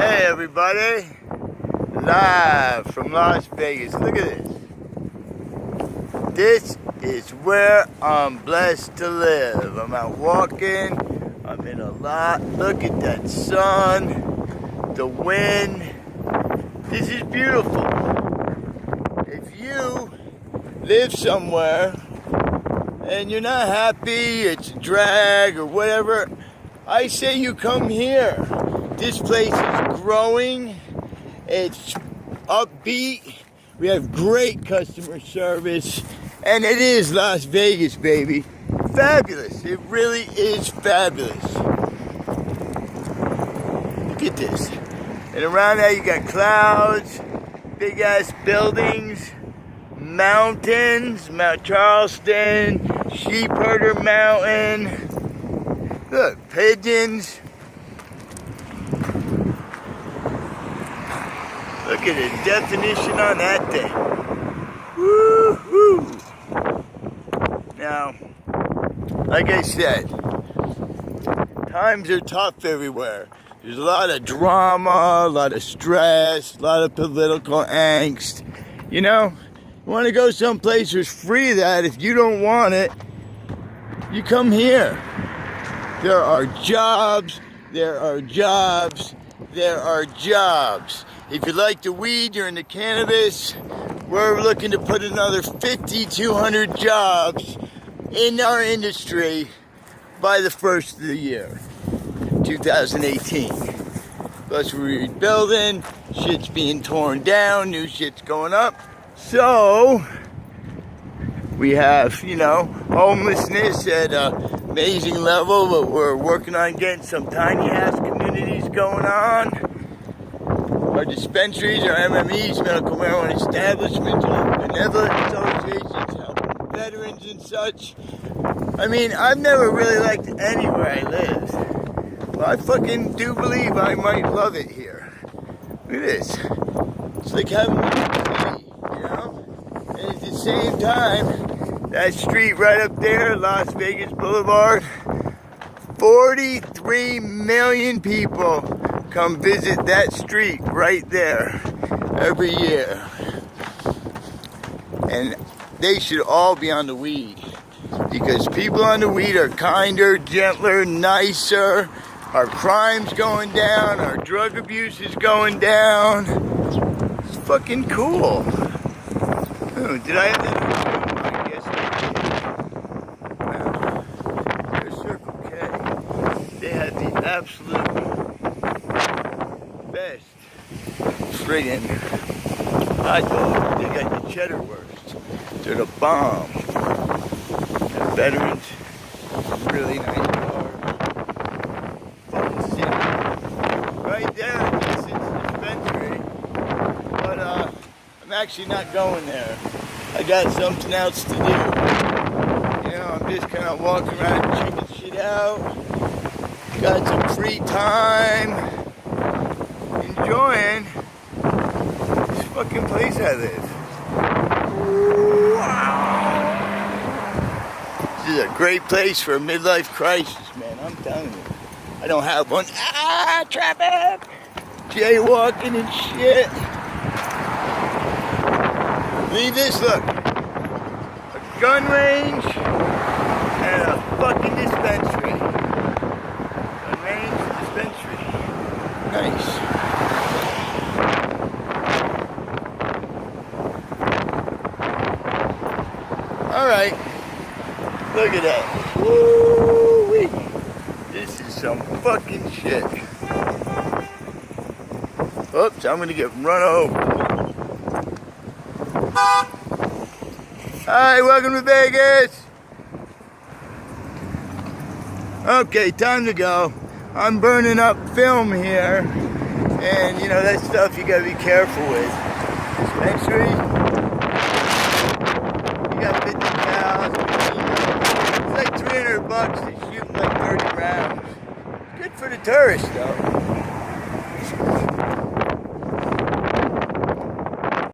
Hey everybody, live from Las Vegas. Look at this. This is where I'm blessed to live. I'm out walking, I'm in a lot. Look at that sun, the wind. This is beautiful. If you live somewhere and you're not happy, it's a drag or whatever, I say you come here. This place is growing, it's upbeat, we have great customer service, and it is Las Vegas, baby. Fabulous, it really is fabulous. Look at this. And around there you got clouds, big ass buildings, mountains, Mount Charleston, Sheepherder Mountain, look, pigeons. Look at the definition on that thing. Woo-hoo! Now, like I said, times are tough everywhere. There's a lot of drama, a lot of stress, a lot of political angst. You know, you want to go someplace there's free of that. If you don't want it, you come here. There are jobs, there are jobs, there are jobs. If you like the weed, you're into cannabis, we're looking to put another 5,200 jobs in our industry by the first of the year, 2018. Plus we're rebuilding, shit's being torn down, new shit's going up. So, we have, you know, homelessness at an amazing level, but we're working on getting some tiny house communities going on. Our dispensaries, our MMEs, medical marijuana establishments, our benevolent associations, helping veterans and such. I mean, I've never really liked anywhere I live. But I fucking do believe I might love it here. Look at this. It's like having a city, you know? And at the same time, that street right up there, Las Vegas Boulevard, 43 million people come visit that street right there every year. And they should all be on the weed, because people on the weed are kinder, gentler, nicer. Our crime's going down, our drug abuse is going down. It's fucking cool. Oh, did I have that? I guess I did. There's Circle K. They had the absolute best friggin' hot dog. They got the cheddar wurst. They're the bomb. And veterans, really nice bar. Fucking city. Right there, Distance Dispensary. But I'm actually not going there. I got something else to do. You know, I'm just kind of walking around checking shit out. Got some free time. Enjoying this fucking place I live. Wow. This is a great place for a midlife crisis, man. I'm telling you. I don't have one. Ah, traffic! Jaywalking and shit. Leave this, look. A gun range and a fucking dispensary. Gun range and dispensary. Nice. Alright, look at that. Woo-wee. This is some fucking shit. Oops, I'm gonna get run over. Hi, welcome to Vegas. Okay, time to go. I'm burning up film here. And you know, that stuff you gotta be careful with. Dispensary. You got 50 cows. It's like $300 to shoot like 30 rounds. Good for the tourists though.